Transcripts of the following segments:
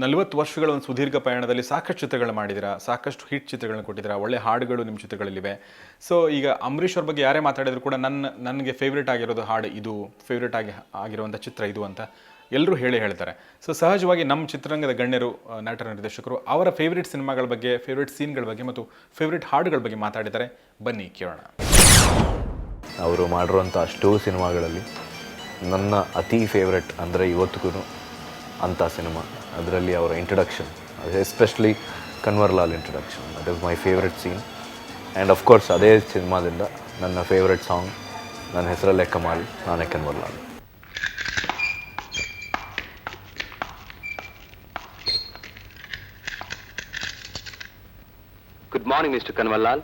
40 ವರ್ಷಗಳ ಒಂದು ಸುದೀರ್ಘ ಪಯಣದಲ್ಲಿ ಸಾಕಷ್ಟು ಚಿತ್ರಗಳು ಮಾಡಿದ್ದೀರಾ, ಸಾಕಷ್ಟು ಹಿಟ್ ಚಿತ್ರಗಳನ್ನ ಕೊಟ್ಟಿದ್ದೀರಾ, ಒಳ್ಳೆ ಹಾಡುಗಳು ನಿಮ್ಮ ಚಿತ್ರಗಳಲ್ಲಿವೆ. ಸೊ ಈಗ ಅಂಬರೀಷ್ ಅವ್ರ ಬಗ್ಗೆ ಯಾರೇ ಮಾತಾಡಿದ್ರು ಕೂಡ ನನಗೆ ಫೇವ್ರೇಟ್ ಆಗಿರೋದು ಹಾಡು ಇದು, ಫೇವ್ರೇಟ್ ಆಗಿರುವಂಥ ಚಿತ್ರ ಇದು ಅಂತ ಎಲ್ಲರೂ ಹೇಳ್ತಾರೆ. ಸೊ ಸಹಜವಾಗಿ ನಮ್ಮ ಚಿತ್ರರಂಗದ ಗಣ್ಯರು, ನಟರ ನಿರ್ದೇಶಕರು ಅವರ ಫೇವ್ರೇಟ್ ಸಿನಿಮಾಗಳ ಬಗ್ಗೆ, ಫೇವ್ರೇಟ್ ಸೀನ್ಗಳ ಬಗ್ಗೆ ಮತ್ತು ಫೇವ್ರೇಟ್ ಹಾಡುಗಳ ಬಗ್ಗೆ ಮಾತಾಡಿದ್ದಾರೆ. ಬನ್ನಿ ಕೇಳೋಣ. ಅವರು ಮಾಡಿರುವಂಥ ಅಷ್ಟೂ ಸಿನಿಮಾಗಳಲ್ಲಿ ನನ್ನ ಅತಿ ಫೇವ್ರೆಟ್ ಅಂದರೆ ಇವತ್ತಿಗೂ ಅಂಥ ಸಿನಿಮಾ. ಅದರಲ್ಲಿ ಅವರ introduction, especially Kanwarlal introduction, that is my favourite scene. And of course ಅದೇ ಸಿನಿಮಾದಿಂದ ನನ್ನ ಫೇವ್ರೆಟ್ ಸಾಂಗ್, ನನ್ನ ಹೆಸರಲ್ಲೇ ಕಮಾಲ್, ನಾನೇ Kanwarlal. Good morning mister Kanwarlal.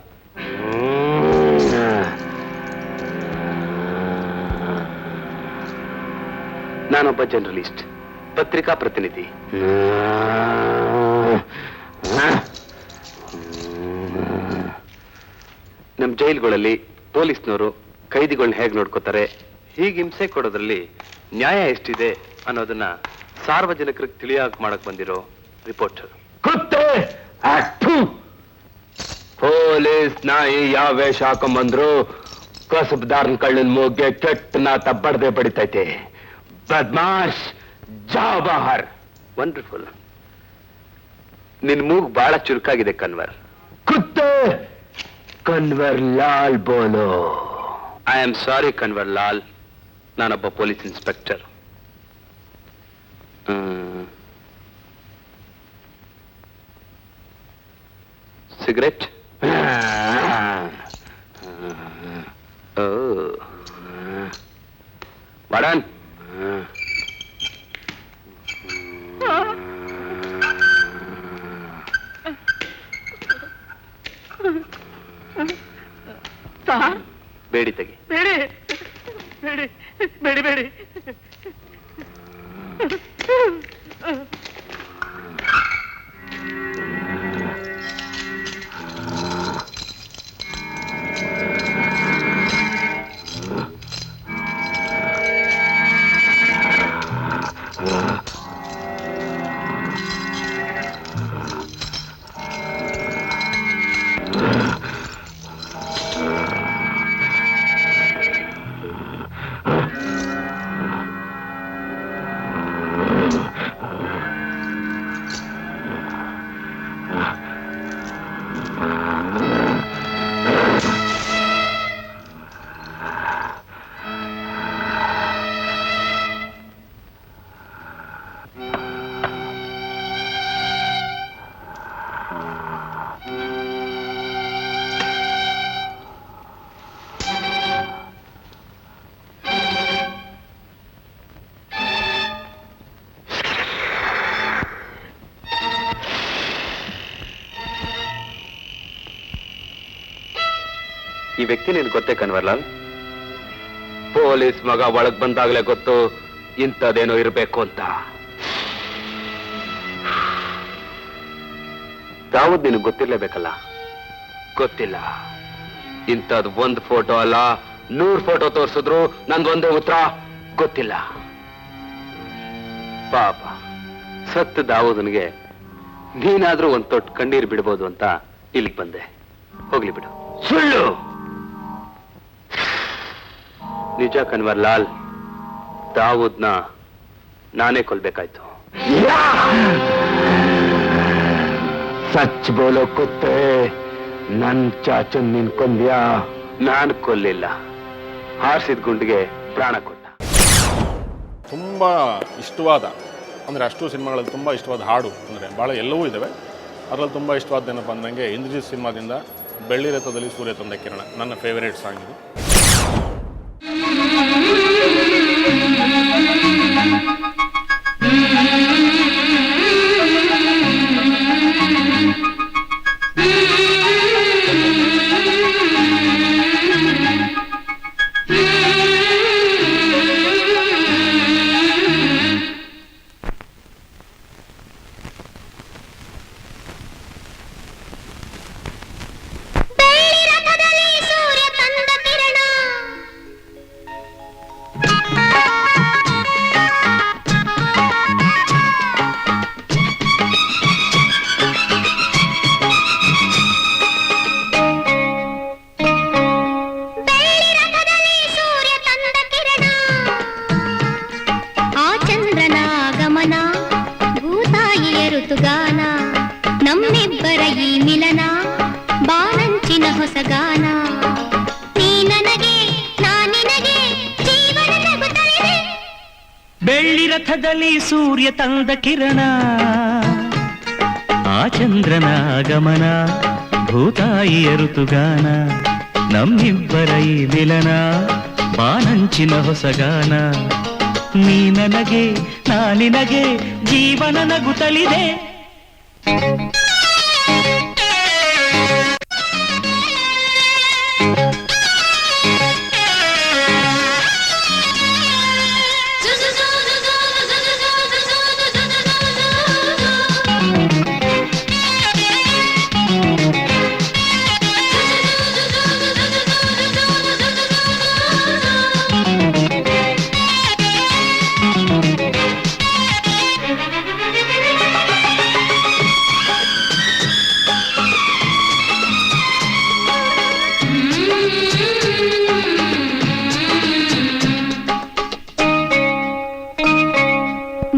ನಾನೊಬ್ಬ ಜರ್ನಲಿಸ್ಟ್, ಪತ್ರಿಕಾ ಪ್ರತಿನಿಧಿ. ನಮ್ಮ ಜೈಲುಗಳಲ್ಲಿ ಪೊಲೀಸ್ನವರು ಕೈದಿಗಳನ್ನ ಹೇಗೆ ನೋಡ್ಕೋತಾರೆ, ಹೀಗೆ ಹಿಂಸೆ ಕೊಡೋದ್ರಲ್ಲಿ ನ್ಯಾಯ ಎಷ್ಟಿದೆ ಅನ್ನೋದನ್ನ ಸಾರ್ವಜನಿಕರಿಗೆ ತಿಳಿಯಾಗ ಮಾಡಕ್ ಬಂದಿರೋ ರಿಪೋರ್ಟರ್. ಪೊಲೀಸ್ ನಾಯಿ ಯಾವ ವೇಷ ಹಾಕೊಂಡ್ಬಂದ್ರು ಕಸಬ್ದಾರ್ನ ಕಳ್ಳನ್ ಮೂಗ್ಗೆ ಕೆಟ್ಟ ನಾತ ಬಡದೆ ಬಡಿತೈತೆ. ಬದ್ಮಾಶ್, ಜಾವ್ ಬಾಹರ್. ವಂಡರ್ಫುಲ್. ನಿನ್ ಮೂಗ್ ಬಹಳ ಚುರುಕಾಗಿದೆ ಕನ್ವರ್. ಕುತ್ತೆ ಕನ್ವರ್ ಲಾಲ್ ಬೋಲೋ. I am sorry Kanwar Lal, ನಾನೊಬ್ಬ ಪೊಲೀಸ್ ಇನ್ಸ್ಪೆಕ್ಟರ್. ಸಿಗರೆಟ್? ವಾಡನ್, ಬೇಡಿ ತೆಗಿ. ಬೇಡಿ ಬೇಡಿ ಬೇಡಿ ಬೇಡಿ. ಈ ವ್ಯಕ್ತಿ ನಿನ್ ಗೊತ್ತೇ ಕನ್ವರ್ಲಾಲ್? ಪೊಲೀಸ್ ಮಗ ಒಳಗ್ ಬಂದಾಗಲೇ ಗೊತ್ತು ಇಂಥದ್ದೇನೋ ಇರಬೇಕು ಅಂತ. ದಾವೂದ್ ನಿನಗೆ ಗೊತ್ತಿರ್ಲೇಬೇಕಲ್ಲ? ಗೊತ್ತಿಲ್ಲ. ಇಂಥದ್ ಒಂದ್ ಫೋಟೋ ಅಲ್ಲ, 100 ಫೋಟೋ ತೋರಿಸಿದ್ರು ನಂದೊಂದೇ ಉತ್ತರ ಗೊತ್ತಿಲ್ಲ. ಪಾಪ ಸತ್ತು ದಾವೂದನಿಗೆ ನೀನಾದ್ರೂ ಒಂದ್ ತೊಟ್ಟು ಕಣ್ಣೀರ್ ಬಿಡ್ಬೋದು ಅಂತ ಇಲ್ಲಿಗೆ ಬಂದೆ. ಹೋಗ್ಲಿ ಬಿಡು. ಸುಳ್ಳು. ನಿಜ ಕನ್ವರ್ಲಾಲ್, ದಾವೂದ್ನ ನಾನೇ ಕೊಲ್ಬೇಕಾಯ್ತು. ಸಚ್ ಬೋಲೋ ಕುತ್ತೆ, ನನ್ ಚಾಚನ್ ನೀನ್ ಕೊಂದ್ಯಾ? ನಾನು ಕೊಲ್ಲಿಲ್ಲ, ಹಾರಿಸಿದ ಗುಂಡಿಗೆ ಪ್ರಾಣ ಕೊಟ್ಟ. ತುಂಬ ಇಷ್ಟವಾದ, ಅಂದರೆ ಅಷ್ಟು ಸಿನಿಮಾಗಳಲ್ಲಿ ತುಂಬ ಇಷ್ಟವಾದ ಹಾಡು ಅಂದರೆ ಭಾಳ ಎಲ್ಲವೂ ಇದ್ದಾವೆ. ಅದರಲ್ಲಿ ತುಂಬ ಇಷ್ಟವಾದ್ದೇನಪ್ಪ ಅಂದಂಗೆ ಇಂದ್ರಜಿತ್ ಸಿನಿಮಾದಿಂದ ಬೆಳ್ಳಿ ರಥದಲ್ಲಿ ಸೂರ್ಯ ತಂದ ಕಿರಣ ನನ್ನ ಫೇವರೇಟ್ ಸಾಂಗ್ ಇದು. ಬೆಳ್ಳಿ ರಥದಲ್ಲಿ ಸೂರ್ಯ ತಂದ ಕಿರಣ ಮಿಲನ ಬಾನಂಚಿನ ಹೊಸಗಾನ ನೀ ನನಗೆ ನಾ ನಿನಗೆ ಜೀವನ ನಗುತ್ತಲಿದೆ. ಬೆಳ್ಳಿ ರಥದಲ್ಲಿ ಸೂರ್ಯ ತಂದ ಕಿರಣ ಆ ಚಂದ್ರನ ಆಗಮನ ಭೂತಾಯಿಯ ಋತುಗಾನ ನಮ್ಮಿಬ್ಬರ ಈ ಮಿಲನ ಬಾನಂಚಿನ ಹೊಸಗಾನ ನೀ ನನಗೆ ನಾ ನಿನಗೆ ಜೀವನ ನಗುತ್ತಲಿದೆ.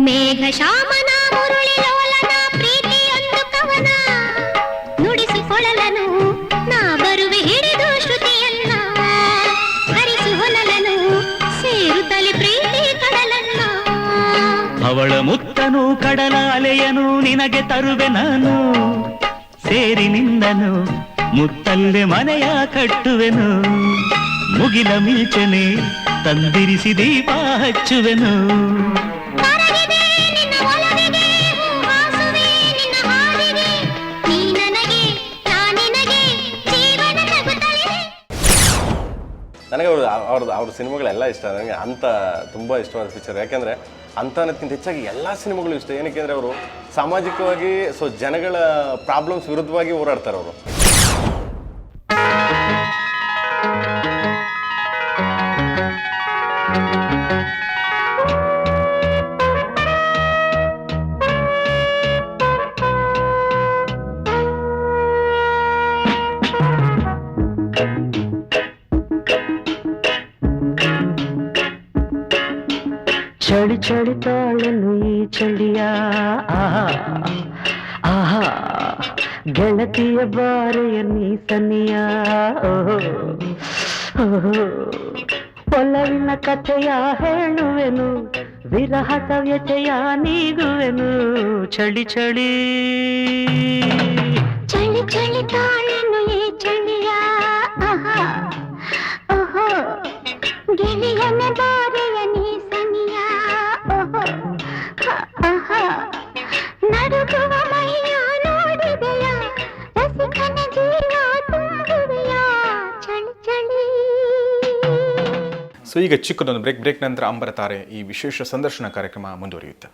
ಮೇಘ ಶಾಮನ ಮುರುಳಿ ಲೋಲನ ಪ್ರೀತಿಯೊಂದು ಕವನ ನುಡಿಸಿಕೊಳ್ಳಲನು ನಾ ಬರುವೆ ಹಿಡಿದು ಶ್ರುತಿಯನ್ನ ಹರಿಸು ಹೊನಲನು ಸೇರುತ್ತಲೆ ಪ್ರೀತಿ ಕಡಲನ್ನ. ಅವಳ ಮುತ್ತನು ಕಡಲ ಅಲೆಯನು ನಿನಗೆ ತರುವೆ ನಾನು ಸೇರಿ ನಿಂದನು ಮುತ್ತಲ್ಲೆ ಮನೆಯ ಕಟ್ಟುವೆನು ಮುಗಿಲ ಮಿಲ್ಚನೆ ತಂದಿರಿಸಿ ದೀಪ ಹಚ್ಚುವೆನು. ಕರಗಿದೆ ನಿನ್ನ ಒಲವಿಗೆ ಹೂವಾಸುವೆ ನಿನ್ನ ಹಾದಿಗೆ ನೀ ನನಗೆ ನಾ ನಿನಗೆ ಜೀವನ ನಗುತ್ತಲಿದೆ. ನನಗೆ ಅವ್ರ ಸಿನಿಮಾಗಳೆಲ್ಲ ಇಷ್ಟ. ನನಗೆ ಅಂತ ತುಂಬ ಇಷ್ಟವಾದ ಪಿಕ್ಚರ್. ಯಾಕೆಂದರೆ ಅಂತ ಅನ್ನೋದಕ್ಕಿಂತ ಹೆಚ್ಚಾಗಿ ಎಲ್ಲ ಸಿನಿಮಾಗಳು ಇಷ್ಟ. ಏನಕ್ಕೆ ಅಂದರೆ ಅವರು ಸಾಮಾಜಿಕವಾಗಿ ಜನಗಳ ಪ್ರಾಬ್ಲಮ್ಸ್ ವಿರುದ್ಧವಾಗಿ ಹೋರಾಡ್ತಾರೆ ಅವರು. ಚಳಿ ಚಳಿ ತಾಳನು ಈ ಚಳಿಯ ಆಹಾ ಆಹಾ ಗೆಳತಿಯ ಬಾರೆಯ ನೀ ಸನಿಯ ಓಹೋ ಓಹೋ ಒಲವಿನ ಕಥೆಯ ಹೇಳುವೆನು ವಿರಹದ ವ್ಯಥೆಯ ನೀಗುವೆನು ಚಳಿ ಚಳಿ ಚಳಿ ಚಳಿ ತಾಳೆನು ಈ ಚಳಿಯ ಆಹಾ ಓಹೋ ಗೆಳೆಯನ ಬಾರೆಯ ನೀ ಸನಿಯ ಓಹೋ ಆಹಾ ನಡುಗುವ ಮೈಯ ನೋಡಿದೆಯ ರಸಿಕನ ಜೀವ ತುಂಬುವೆಯ ಚಳಿ ಚಳಿ. ಸೊ ಈಗ ಚಿಕ್ಕದೊಂದು ಬ್ರೇಕ್ ನಂತರ ಅಂಬರತಾರೆ ಈ ವಿಶೇಷ ಸಂದರ್ಶನ ಕಾರ್ಯಕ್ರಮ ಮುಂದುವರಿಯುತ್ತೆ.